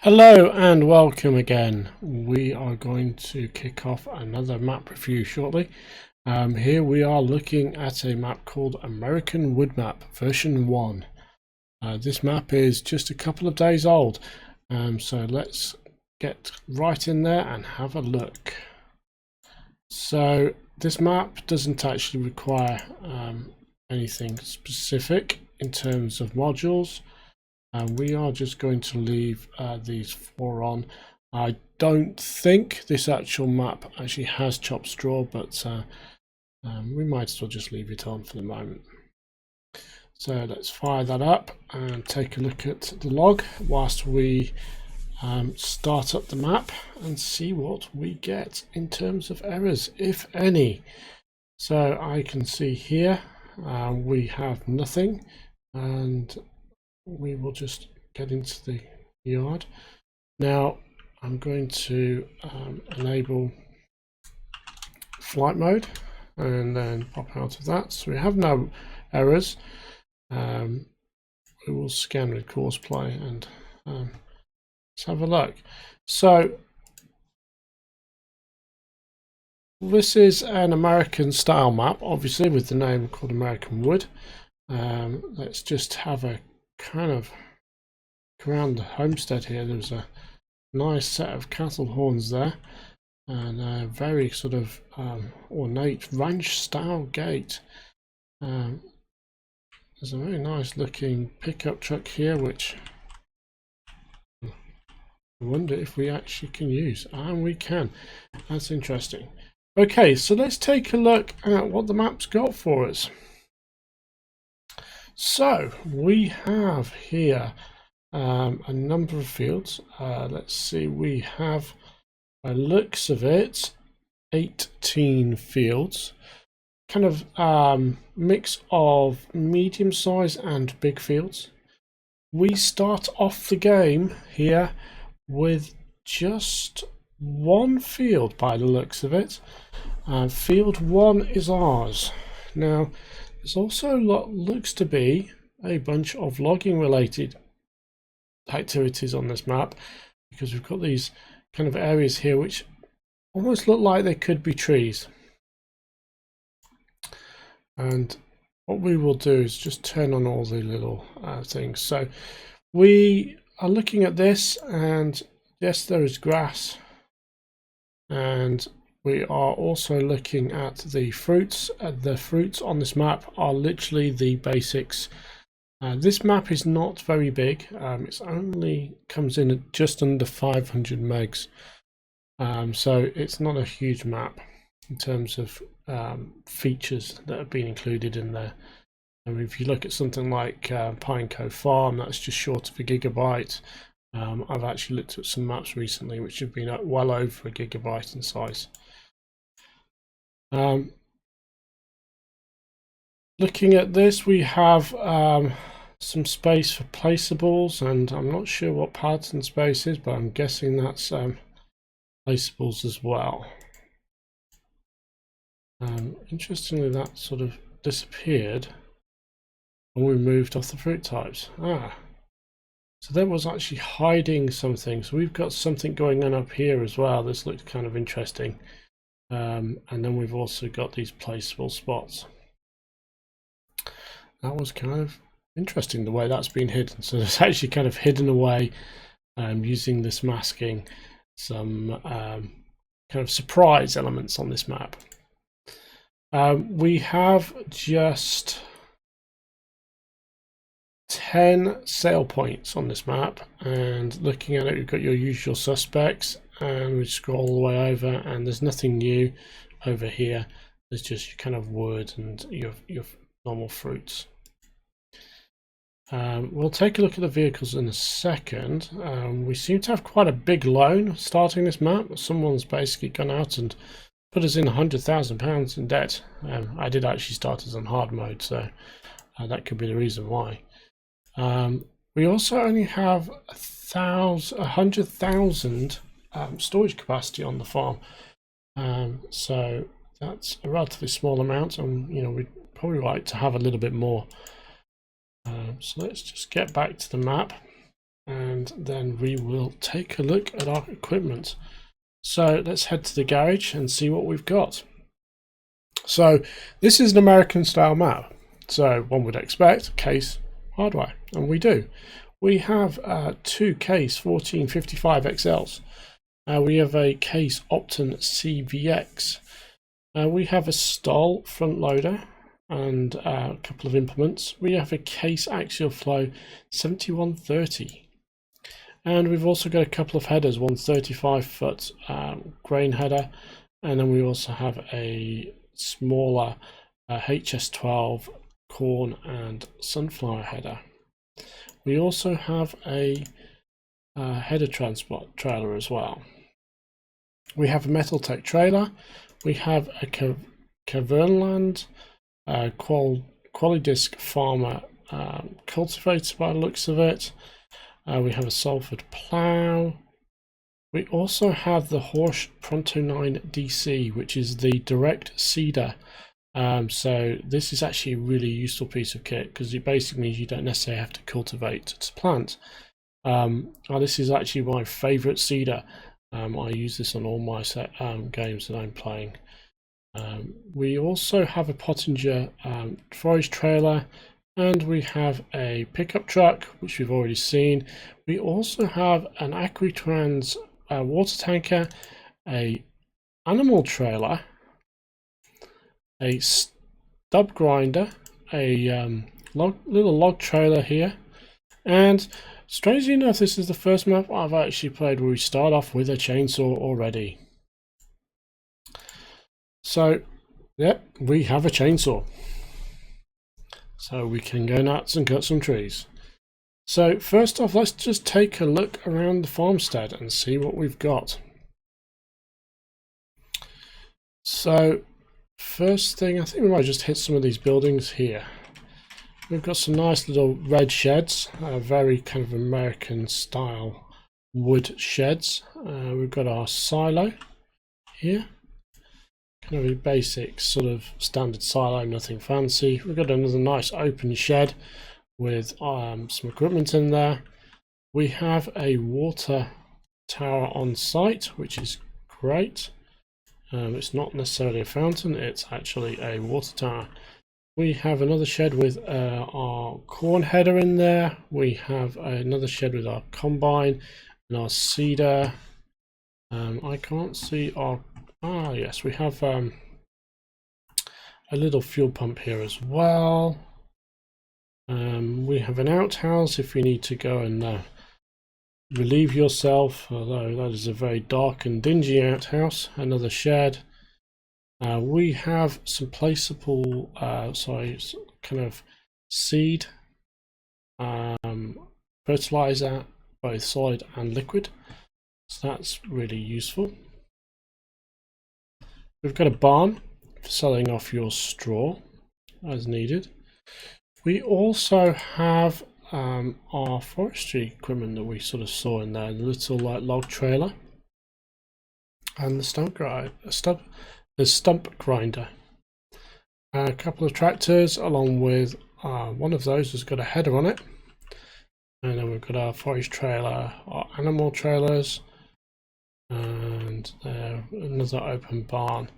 Hello and welcome again. We are going to kick off another map review shortly. Here we are looking at a map called American Wood Map version 1. This map is just a couple of days old, so let's get right in there and have a look. So this map doesn't actually require anything specific in terms of modules. And we are just going to leave these 4 on. I don't think this actual map actually has chopped straw, but we might as well just leave it on for the moment. So let's fire that up and take a look at the log whilst we start up the map and see what we get in terms of errors, if any. So I can see here we have nothing, and we will just get into the yard. Now I'm going to enable flight mode and then pop out of that, so we have no errors. We will scan with course play and let's have a look. So this is an American style map, obviously with the name called American Wood. Let's just have a kind of around the homestead here. There's a nice set of cattle horns there and a very sort of ornate ranch style gate. There's a very nice looking pickup truck here, which I wonder if we actually can use, and we can. That's interesting. Okay, so let's take a look at what the map's got for us. So we have here a number of fields. Let's see, we have, by looks of it, 18 fields, kind of mix of medium size and big fields. We start off the game here with just one field by the looks of it. Field 1 is ours. Now there's also what looks to be a bunch of logging related activities on this map, because we've got these kind of areas here which almost look like they could be trees. And what we will do is just turn on all the little things. So we are looking at this, and yes, there is grass, and we are also looking at the fruits. The fruits on this map are literally the basics. This map is not very big. It's only comes in at just under 500 megs. So it's not a huge map in terms of features that have been included in there. I mean, if you look at something like Pineco Farm, that's just short of a gigabyte. I've actually looked at some maps recently which have been well over a gigabyte in size. Looking at this, we have some space for placeables, and I'm not sure what pads and space is, but I'm guessing that's placeables as well. Interestingly, that sort of disappeared when we moved off the fruit types. So that was actually hiding something. So we've got something going on up here as well. This looks kind of interesting. And then we've also got these placeable spots. That was kind of interesting, the way that's been hidden. So it's actually kind of hidden away using this masking, some kind of surprise elements on this map. We have just 10 sale points on this map, and looking at it, you've got your usual suspects, and we scroll all the way over, and there's nothing new over here. There's just your kind of wood and your normal fruits. We'll take a look at the vehicles in a second. We seem to have quite a big loan starting this map. Someone's basically gone out and put us in £100,000 in debt. I did actually start us on hard mode, so that could be the reason why. We also only have 100,000 storage capacity on the farm, so that's a relatively small amount, and we'd probably like to have a little bit more. So let's just get back to the map and and then we will take a look at our equipment. So let's head to the garage and see what we've got. So this is an American style map. So one would expect case hardware, and we do. We have two case 1455 XLs. We have a case Opton CVX. We have a Stoll front loader and a couple of implements. We have a case axial flow 7130. And we've also got a couple of headers, one 35-foot grain header, and then we also have a smaller HS12 corn and sunflower header. We also have a header transport trailer as well. We have a Metaltech trailer. We have a Caverland Qualidisc Farmer cultivator by the looks of it. We have a Salford plough. We also have the Horsch Pronto 9 DC, which is the direct seeder. So this is actually a really useful piece of kit because it basically means you don't necessarily have to cultivate to plant. This is actually my favourite seeder. I use this on all my games that I'm playing. We also have a Pottinger forage trailer, and we have a pickup truck, which we've already seen. We also have an Aquitrans water tanker, a animal trailer, a stub grinder, a little log trailer here, and strangely enough, this is the first map I've actually played where we start off with a chainsaw already. So, yep, we have a chainsaw. So we can go nuts and cut some trees. So first off, let's just take a look around the farmstead and see what we've got. So first thing, I think we might just hit some of these buildings here. We've got some nice little red sheds, very kind of American style wood sheds. We've got our silo here. Kind of a basic sort of standard silo, nothing fancy. We've got another nice open shed with some equipment in there. We have a water tower on site, which is great. It's not necessarily a fountain, it's actually a water tower. We have another shed with our corn header in there. We have another shed with our combine and our seeder. I can't see our... yes, we have a little fuel pump here as well. We have an outhouse if you need to go and relieve yourself, although that is a very dark and dingy outhouse. Another shed. We have some placeable, kind of seed fertilizer, both solid and liquid. So that's really useful. We've got a barn for selling off your straw as needed. We also have our forestry equipment that we sort of saw in there, the little log trailer and the stump grinder. A couple of tractors along with one of those has got a header on it. And then we've got our forage trailer, our animal trailers, and another open barn.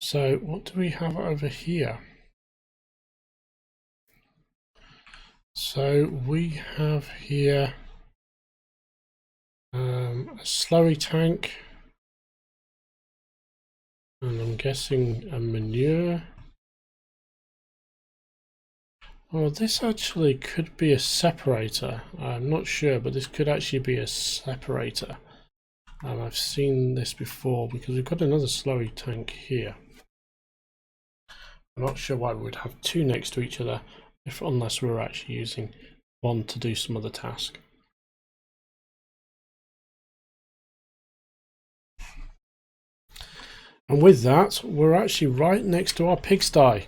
So what do we have over here? So we have here a slurry tank, and I'm guessing a manure. Well, this actually could be a separator. I'm not sure, but this could actually be a separator. I've seen this before because we've got another slurry tank here. I'm not sure why we would have two next to each other unless we were actually using one to do some other task. And with that, we're actually right next to our pigsty.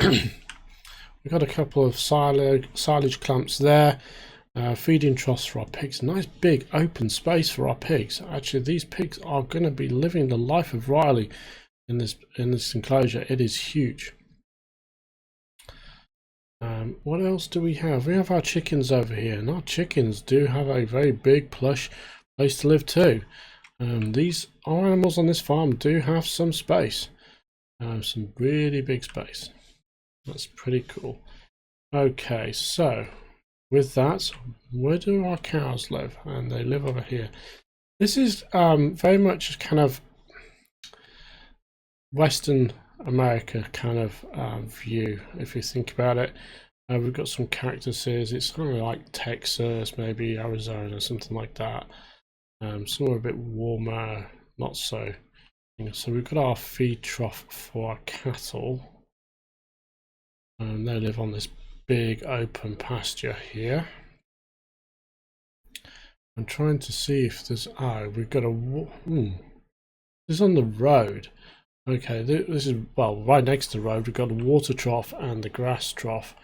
We've got a couple of silage clamps there, feeding troughs for our pigs. Nice big open space for our pigs. Actually, these pigs are going to be living the life of Riley in this enclosure. It is huge. What else do we have? We have our chickens over here, and our chickens do have a very big plush place to live too. Our animals on this farm do have some space, some really big space. That's pretty cool. Okay, so with that, where do our cows live? And they live over here. This is very much kind of Western America kind of view, if you think about it. We've got some characters here. It's kind of like Texas, maybe Arizona, something like that. Somewhere a bit warmer, not so. So we've got our feed trough for our cattle. And they live on this big open pasture here. I'm trying to see if there's, we've got a, this is on the road. Okay, this is, well, right next to the road. We've got the water trough and the grass trough.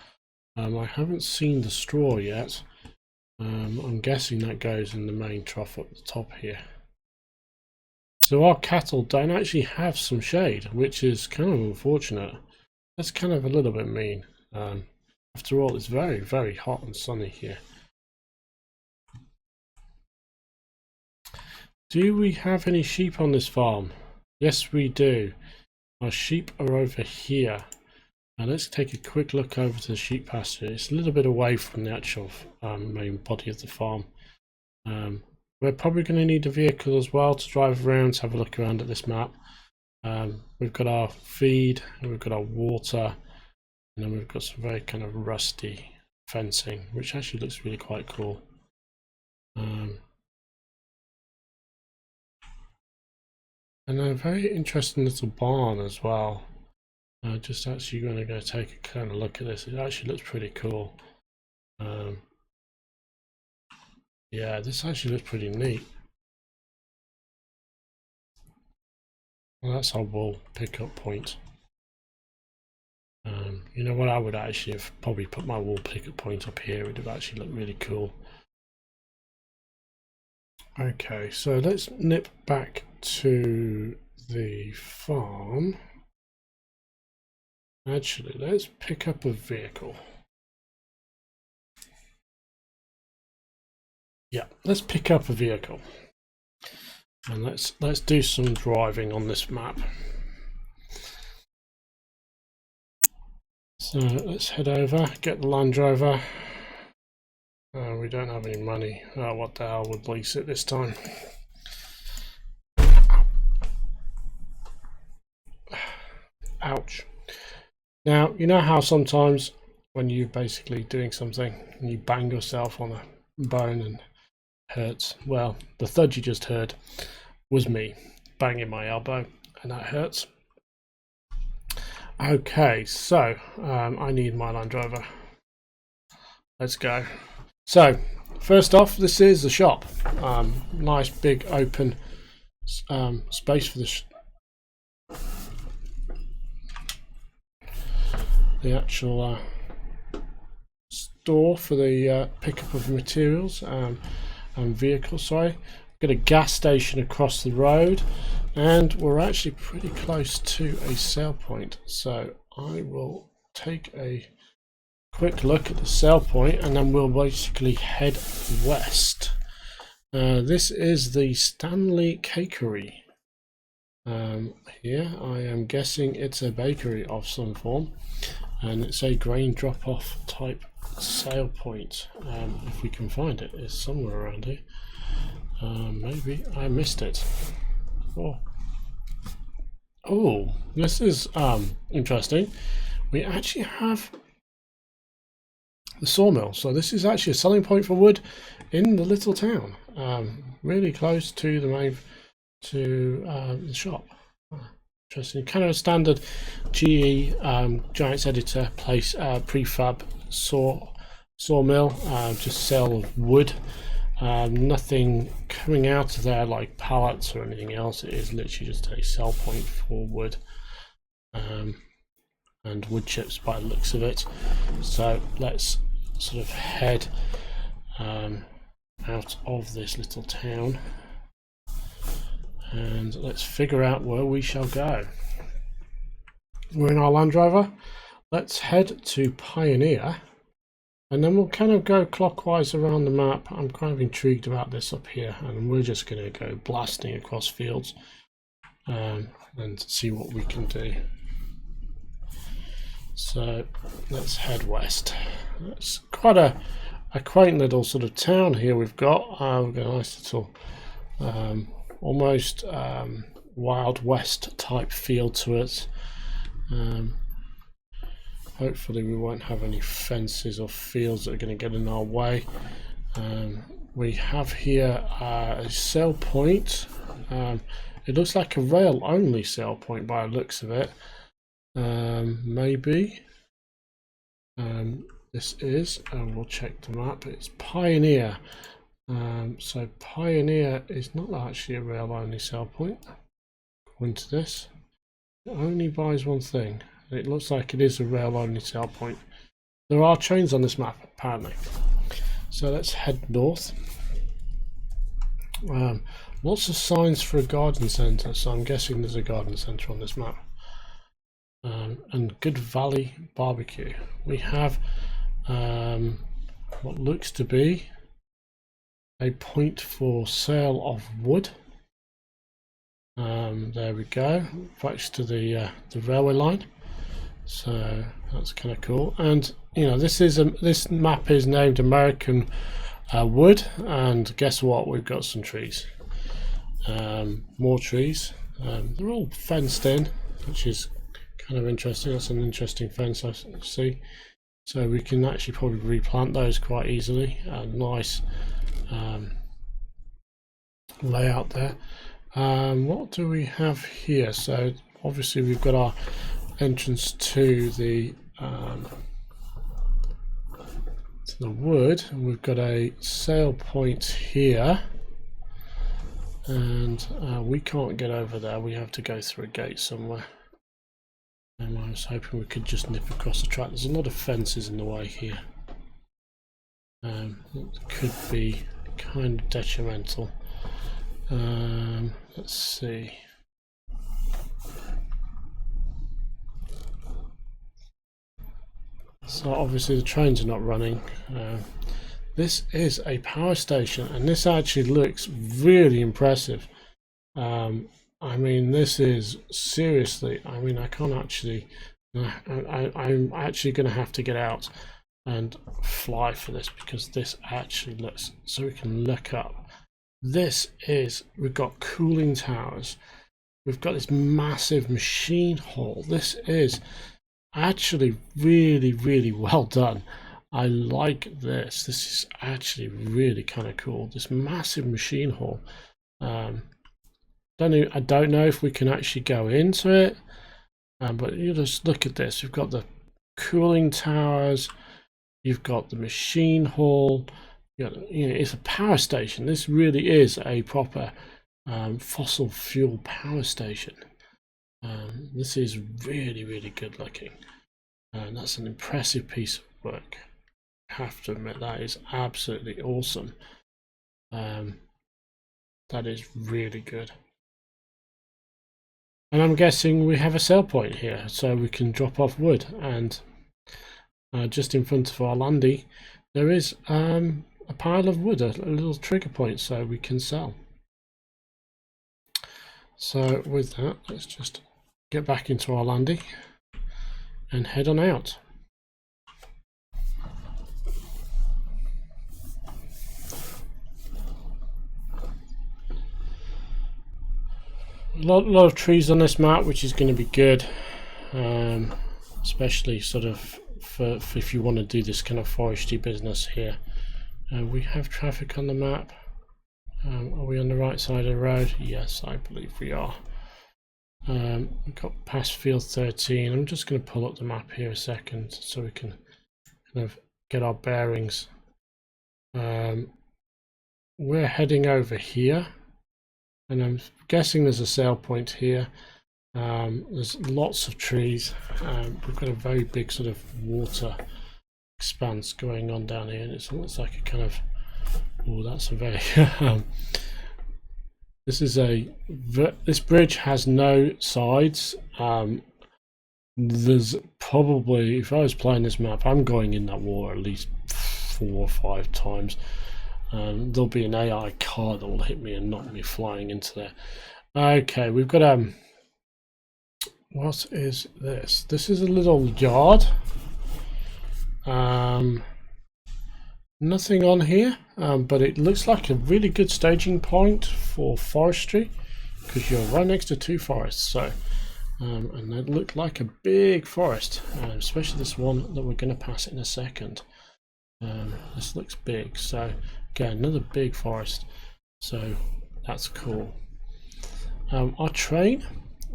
I haven't seen the straw yet. I'm guessing that goes in the main trough up the top here. So our cattle don't actually have some shade, which is kind of unfortunate. That's kind of a little bit mean. After all, it's very, very hot and sunny here. Do we have any sheep on this farm? Yes, we do. Our sheep are over here. Now let's take a quick look over to the sheep pasture. It's a little bit away from the actual main body of the farm. We're probably going to need a vehicle as well to drive around, to have a look around at this map. We've got our feed, and we've got our water, and then we've got some very kind of rusty fencing, which actually looks really quite cool. And a very interesting little barn as well. Just actually going to go take a kind of look at this. It actually looks pretty cool. Yeah, this actually looks pretty neat. Well, that's our wool pickup point. You know what, I would actually have probably put my wool pickup point up here. It would have actually looked really cool. Okay, so let's nip back to the farm. Actually, let's pick up a vehicle. Yeah, let's pick up a vehicle. And let's do some driving on this map. So let's head over, get the Land Rover. We don't have any money. Oh, what the hell, would lease it this time. Ouch. Now, you know how sometimes when you're basically doing something and you bang yourself on a bone and hurts? Well, the thud you just heard was me banging my elbow, and that hurts. Okay, so I need my Land Rover. Let's go. So first off, this is the shop. Nice big open space for the actual store for the pickup of materials and vehicles. Sorry, got a gas station across the road, and we're actually pretty close to a sale point. So I will take a quick look at the sale point, and then we'll basically head west. This is the Stanley Cakery. Here I am guessing it's a bakery of some form, and it's a grain drop-off type sale point. If we can find it, it's somewhere around here. Maybe I missed it. Oh, this is interesting. We actually have the sawmill, so this is actually a selling point for wood in the little town, really close to the main the shop. Interesting, kind of a standard GE Giants Editor place prefab sawmill, just sell wood. Nothing coming out of there like pallets or anything else. It is literally just a sell point for wood and wood chips by the looks of it. So let's sort of head out of this little town, and let's figure out where we shall go. We're in our Land Rover. let's head to Pioneer, and then we'll kind of go clockwise around the map. I'm kind of intrigued about this up here, and we're just going to go blasting across fields and see what we can do. So let's head west. It's quite a quaint little sort of town here we've got. We've got a nice little almost Wild West type feel to it. Hopefully we won't have any fences or fields that are going to get in our way. We have here a sail point. It looks like a rail only sail point by the looks of it. Maybe this is, we'll check the map, it's Pioneer. So Pioneer is not actually a rail only sail point according to this. It only buys one thing. It looks like it is a rail only sail point. There are trains on this map apparently. So let's head north. Lots of signs for a garden centre, so I'm guessing there's a garden centre on this map. And Good Valley Barbecue. We have what looks to be a point for sale of wood. There we go, next to the railway line. So that's kind of cool. And you know, this map is named American Wood, and guess what? We've got some trees. More trees. They're all fenced in, which is kind of interesting. That's an interesting fence I see. So we can actually probably replant those quite easily. Nice layout there. What do we have here? So obviously we've got our entrance to the wood, and we've got a sail point here, and we can't get over there. We have to go through a gate somewhere. And I was hoping we could just nip across the track. There's a lot of fences in the way here. It could be kind of detrimental. Let's see. So obviously the trains are not running. This is a power station, and this actually looks really impressive. I mean, this is seriously, I mean, I can't actually, I'm actually going to have to get out and fly for this, because this actually looks, so we can look up. This is, we've got cooling towers, we've got this massive machine hall. This is actually really, really well done. I like this. This is actually really kind of cool. This massive machine hall. I don't know if we can actually go into it, but you just look at this. You've got the cooling towers, you've got the machine hall. You know, it's a power station. This really is a proper fossil fuel power station. This is really, really good looking, and that's an impressive piece of work. I have to admit, that is absolutely awesome. That is really good. And I'm guessing we have a sell point here, so we can drop off wood. And just in front of our landy, there is a pile of wood, a little trigger point, so we can sell. So with that, let's just get back into our landy and head on out. A lot of trees on this map, which is going to be good, especially sort of for if you want to do this kind of forestry business here. We have traffic on the map. Are we on the right side of the road? Yes, I believe we are. We've got past field 13. I'm just going to pull up the map here a second so we can kind of get our bearings. We're heading over here, and I'm guessing there's a sale point here. There's lots of trees. We've got a very big sort of water expanse going on down here, and it's almost like a kind of, oh, that's a very this bridge has no sides. there's probably, if I was playing this map, I'm going in that water at least 4 or 5 times. There'll be an AI car that will hit me and knock me flying into there. Okay, we've got what is this? This is a little yard. Nothing on here, but it looks like a really good staging point for forestry, because you're right next to 2 forests. So, and they look like a big forest, especially this one that we're going to pass in a second. This looks big. So, again, another big forest. So that's cool. Our train.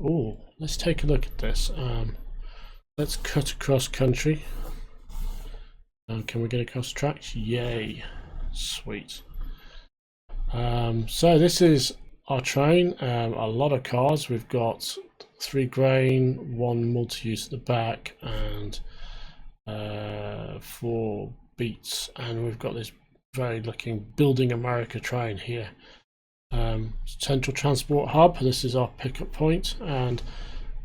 Oh, let's take a look at this. Let's cut across country. Can we get across tracks? Yay, sweet. So this is our train. A lot of cars. We've got 3 grain, 1 multi-use at the back, and 4 beets. And we've got this very looking Building America train here. Central transport hub. This is our pickup point, and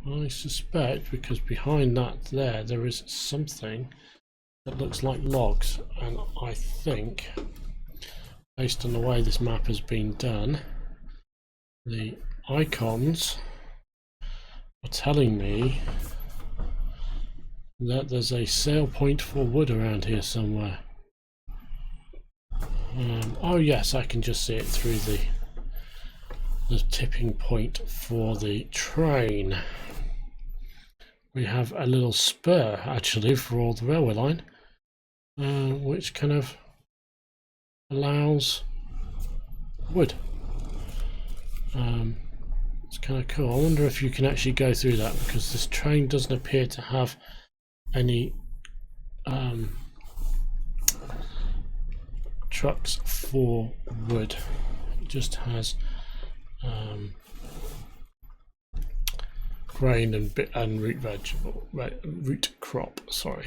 I suspect, because behind that there is something that looks like logs, and I think, based on the way this map has been done, the icons are telling me that there's a sale point for wood around here somewhere. Oh yes, I can just see it through the tipping point for the train. We have a little spur actually for the railway line, which kind of allows wood. It's kind of cool. I wonder if you can actually go through that, because this train doesn't appear to have any trucks for wood. It just has grain and root crop. Sorry.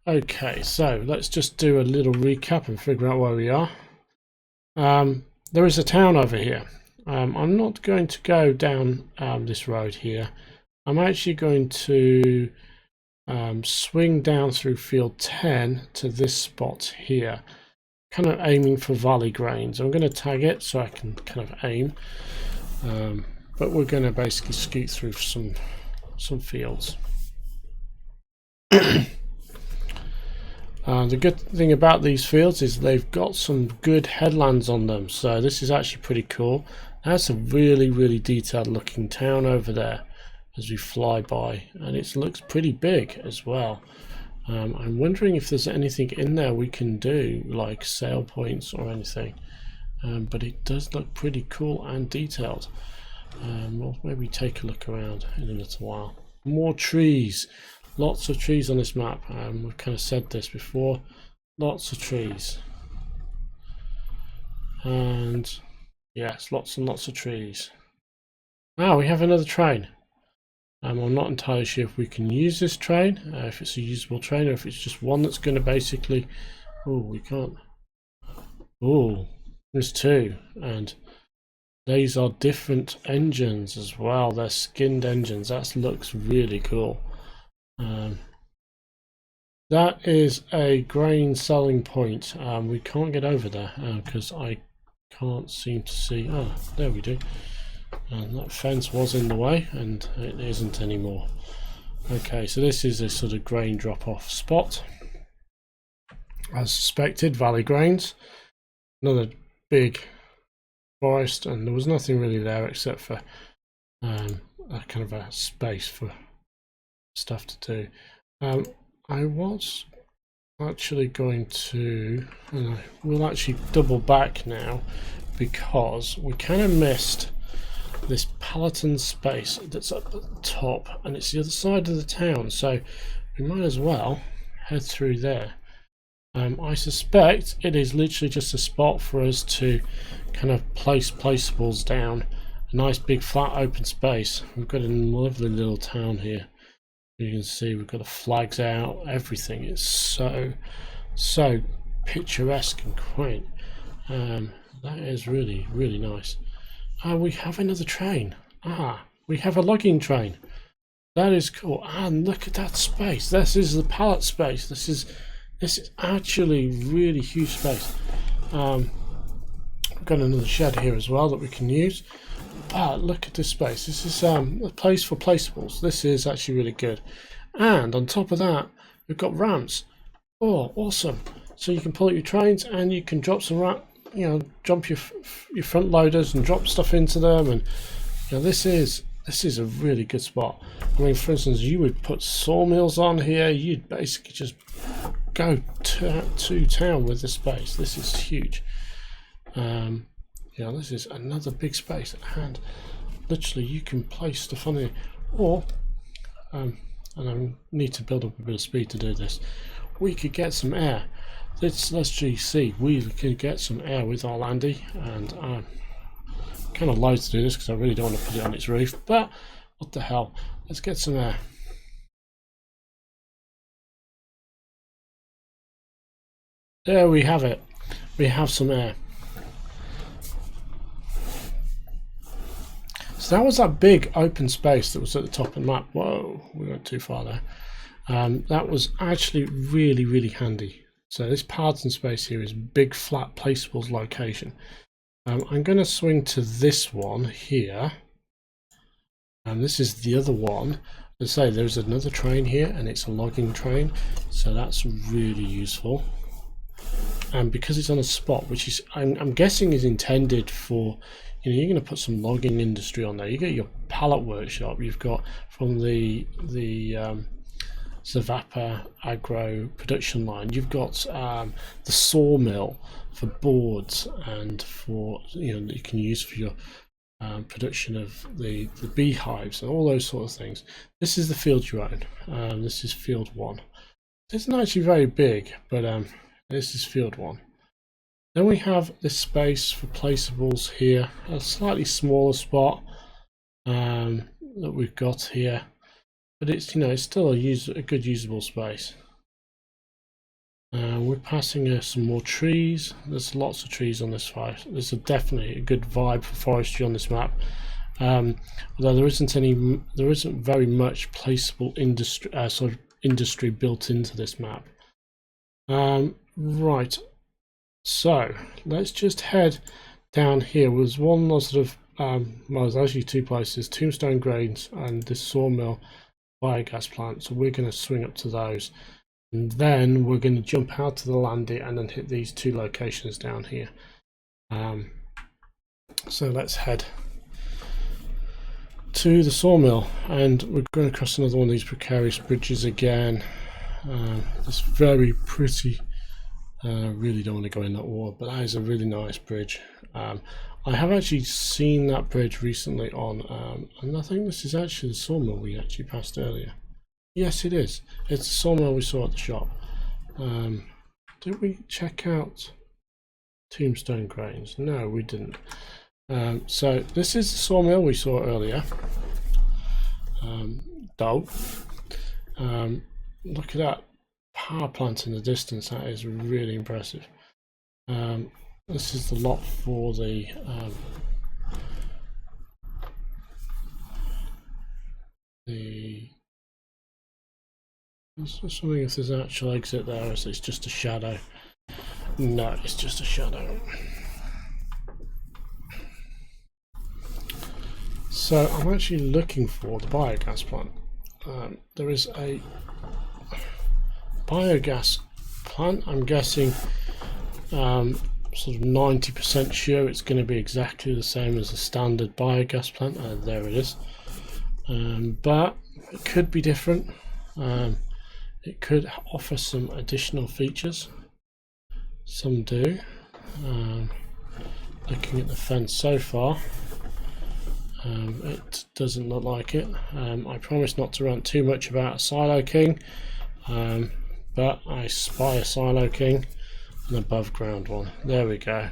Okay, so let's just do a little recap and figure out where we are. There is a town over here. I'm not going to go down this road here. I'm actually going to swing down through field 10 to this spot here, kind of aiming for valley grains. I'm going to tag it so I can kind of aim, but we're going to basically scoot through some fields. The good thing about these fields is they've got some good headlands on them, so this is actually pretty cool. That's a really detailed looking town over there as we fly by, and it looks pretty big as well. I'm wondering if there's anything in there we can do, like sale points or anything, but it does look pretty cool and detailed. We'll maybe take a look around in a little while. More trees. Lots of trees on this map. We've kind of said this before. Lots of trees. And yes, lots and lots of trees. Now we have another train. I'm not entirely sure if we can use this train, if it's a usable train, or if it's just one that's going to basically... Oh, we can't. Oh, there's 2. And these are different engines as well. They're skinned engines. That looks really cool. That is a grain selling point. We can't get over there because I can't seem to see. Oh, there we do. And that fence was in the way, and it isn't anymore. Okay, so this is a sort of grain drop-off spot. As suspected, valley grains. Another big forest, and there was nothing really there except for a kind of a space for stuff to do. I was actually going to, we'll actually double back now, because we kind of missed this Palatine space that's up at the top, and it's the other side of the town, so we might as well head through there. I suspect it is literally just a spot for us to kind of place placeables down, a nice big flat open space. We've got a lovely little town here. You can see we've got the flags out, everything is so picturesque and quaint. That is really nice. We have another train. We have a logging train. That is cool. And look at that space. This is the pallet space. This is actually really huge space. We've got another shed here as well that we can use. But look at this space. This is a place for placeables. This is actually really good. And on top of that, we've got ramps. Oh, awesome! So you can pull out your trains and you can drop some jump your front loaders and drop stuff into them. And this is a really good spot. I mean, for instance, you would put sawmills on here. You'd basically just go to town with this space. This is huge. This is another big space, and literally you can place stuff on here. Or, and I need to build up a bit of speed to do this. We could get some air. Let's see. We could get some air with our landy, and I'm kind of loath to do this because I really don't want to put it on its roof. But what the hell? Let's get some air. There we have it. We have some air. So that was that big open space that was at the top of the map. Whoa, we went too far there. That was actually really, really handy. So this parts space here is big flat placeables location. I'm going to swing to this one here. And this is the other one. As I say, there's another train here, and it's a logging train. So that's really useful. And because it's on a spot, which is, I'm guessing is intended for, you're going to put some logging industry on there. You get your pallet workshop. You've got from the Zavapa agro production line. You've got the sawmill for boards and for that you can use for your production of the beehives and all those sort of things. This is the field you're on. This is field 1. It's not actually very big, but this is field 1. Then we have this space for placeables here, a slightly smaller spot that we've got here, but it's it's still a good usable space. We're passing some more trees. There's lots of trees on this side. There's definitely a good vibe for forestry on this map. Although there isn't very much placeable industry built into this map. Right. So let's just head down here. There's one sort of well, there's actually two places: Tombstone Grains and this sawmill biogas plant. So we're going to swing up to those, and then we're going to jump out to the landy and then hit these two locations down here. So let's head to the sawmill, and we're going across another one of these precarious bridges again. It's very pretty. Really don't want to go in that water, but that is a really nice bridge. I have actually seen that bridge recently on, and I think this is actually the sawmill we actually passed earlier. Yes, it is. It's the sawmill we saw at the shop. Did we check out Tombstone Grains? No, we didn't. So this is the sawmill we saw earlier. Look at that power plant in the distance. That is really impressive. This is the lot for the I was just wondering if there's an actual exit there, or is it just a shadow? No, it's just a shadow. So I'm actually looking for the biogas plant. There is a biogas plant. I'm guessing sort of 90% sure it's going to be exactly the same as a standard biogas plant. There it is. But it could be different. It could offer some additional features. Some do. Looking at the fence so far, it doesn't look like it. I promise not to rant too much about a Silo King, but I spy a Silo King, an above ground one. There we go.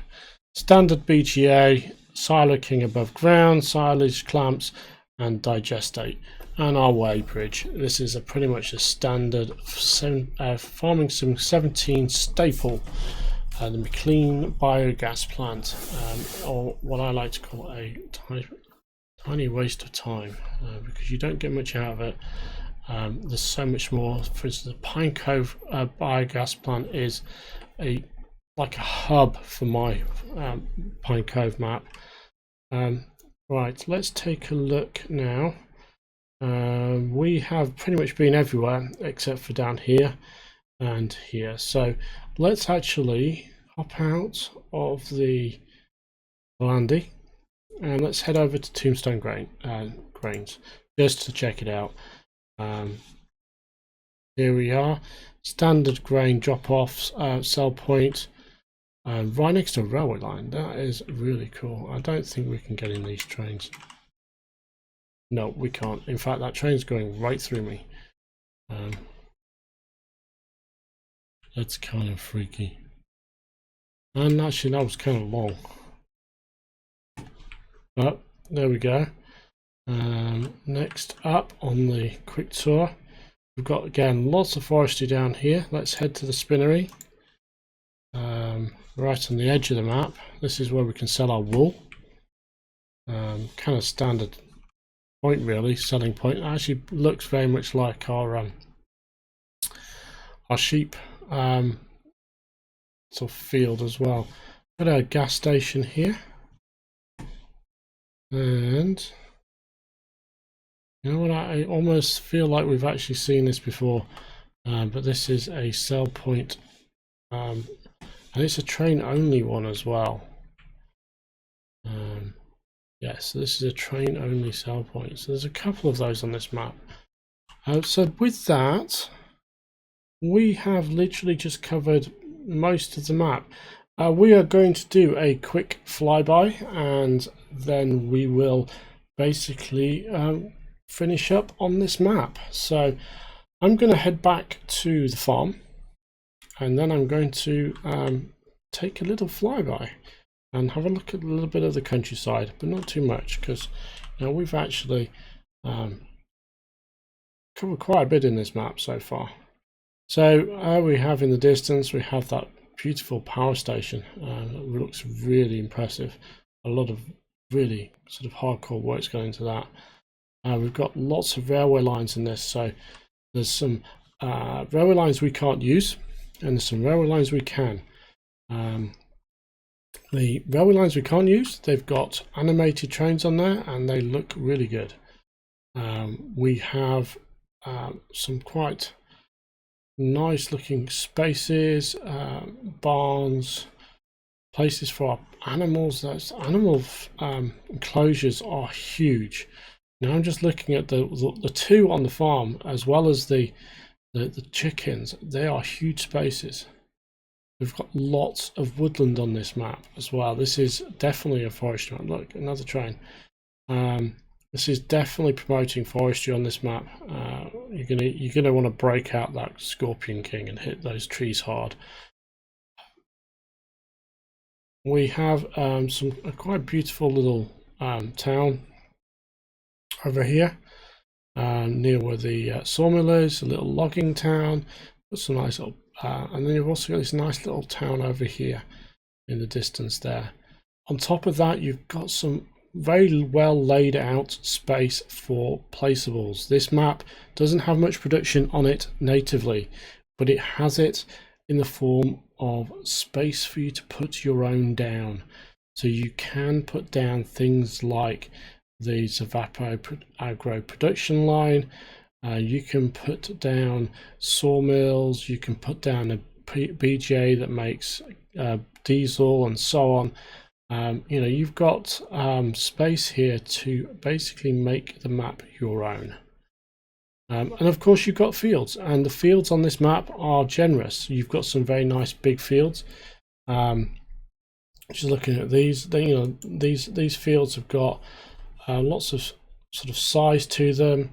Standard BGA, Silo King above ground, silage clamps and digestate, and our way bridge. This is pretty much a standard Farming Sim 17 staple. The McLean biogas plant, or what I like to call a tiny waste of time because you don't get much out of it. There's so much more. For instance, the Pine Cove biogas plant is like a hub for my Pine Cove map. Right, let's take a look now. We have pretty much been everywhere except for down here and here. So let's actually hop out of the Landy and let's head over to Tombstone Grains just to check it out. Here we are, standard grain drop-offs, sell point, right next to a railway line. That is really cool. I don't think we can get in these trains. No, we can't. In fact, that train's going right through me. That's kind of freaky. And actually, that was kind of long. But there we go. Next up on the quick tour, we've got again lots of forestry down here. Let's head to the spinnery. Right on the edge of the map. This is where we can sell our wool. Kind of standard point really, selling point. It actually looks very much like our sheep sort of field as well. Got a gas station here, and you know what, I almost feel like we've actually seen this before, but this is a sell point, and it's a train only one as well. Yes, so this is a train only sell point. So there's a couple of those on this map. So with that, we have literally just covered most of the map. We are going to do a quick flyby and then we will basically finish up on this map. So I'm going to head back to the farm and then I'm going to take a little flyby and have a look at a little bit of the countryside, but not too much, because you know we've actually covered quite a bit in this map so far. So we have in the distance, we have that beautiful power station. It looks really impressive. A lot of really sort of hardcore work's going into that. We've got lots of railway lines in this, so there's some railway lines we can't use, and there's some railway lines we can. The railway lines we can't use, they've got animated trains on there and they look really good. We have some quite nice looking spaces, barns, places for our animals. Those animal enclosures are huge. Now I'm just looking at the two on the farm as well as the chickens. They are huge spaces. We've got lots of woodland on this map as well. This is definitely a forestry map. Look, another train. This is definitely promoting forestry on this map. You're gonna want to break out that Scorpion King and hit those trees hard. We have a quite beautiful little town over here near where the sawmill is. A little logging town. Got some nice little. And then you've also got this nice little town over here in the distance there. On top of that, you've got some very well laid out space for placeables. This map doesn't have much production on it natively, but it has it in the form of space for you to put your own down. So you can put down things like the Zavapo agro production line. You can put down sawmills, you can put down a Bga that makes diesel and so on. You know, you've got space here to basically make the map your own. And of course you've got fields, and the fields on this map are generous. You've got some very nice big fields. Just looking at these, these fields have got lots of sort of size to them.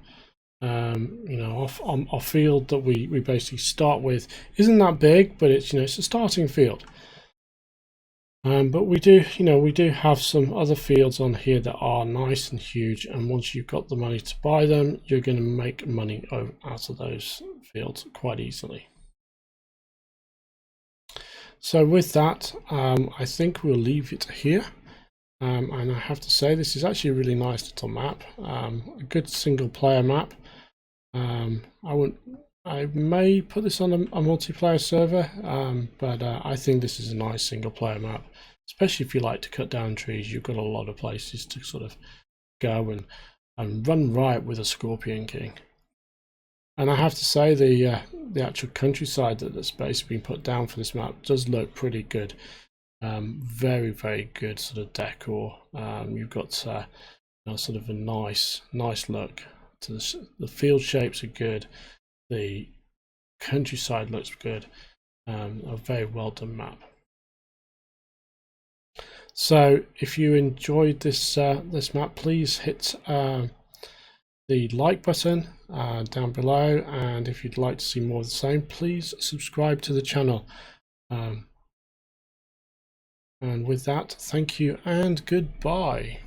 You know, our field that we basically start with isn't that big, but it's, you know, it's a starting field. But we do have some other fields on here that are nice and huge, and once you've got the money to buy them, you're going to make money out of those fields quite easily. So with that, I think we'll leave it here. and I have to say this is actually a really nice little map, a good single player map. I may put this on a multiplayer server, but I think this is a nice single player map, especially if you like to cut down trees. You've got a lot of places to sort of go and run riot with a Scorpion King. And I have to say the actual countryside that's basically been put down for this map does look pretty good. Very, very good sort of decor. You've got sort of a nice look to the field shapes are good. The countryside looks good. A very well done map. So if you enjoyed this this map, please hit the like button down below, and if you'd like to see more of the same, please subscribe to the channel. And with that, thank you and goodbye.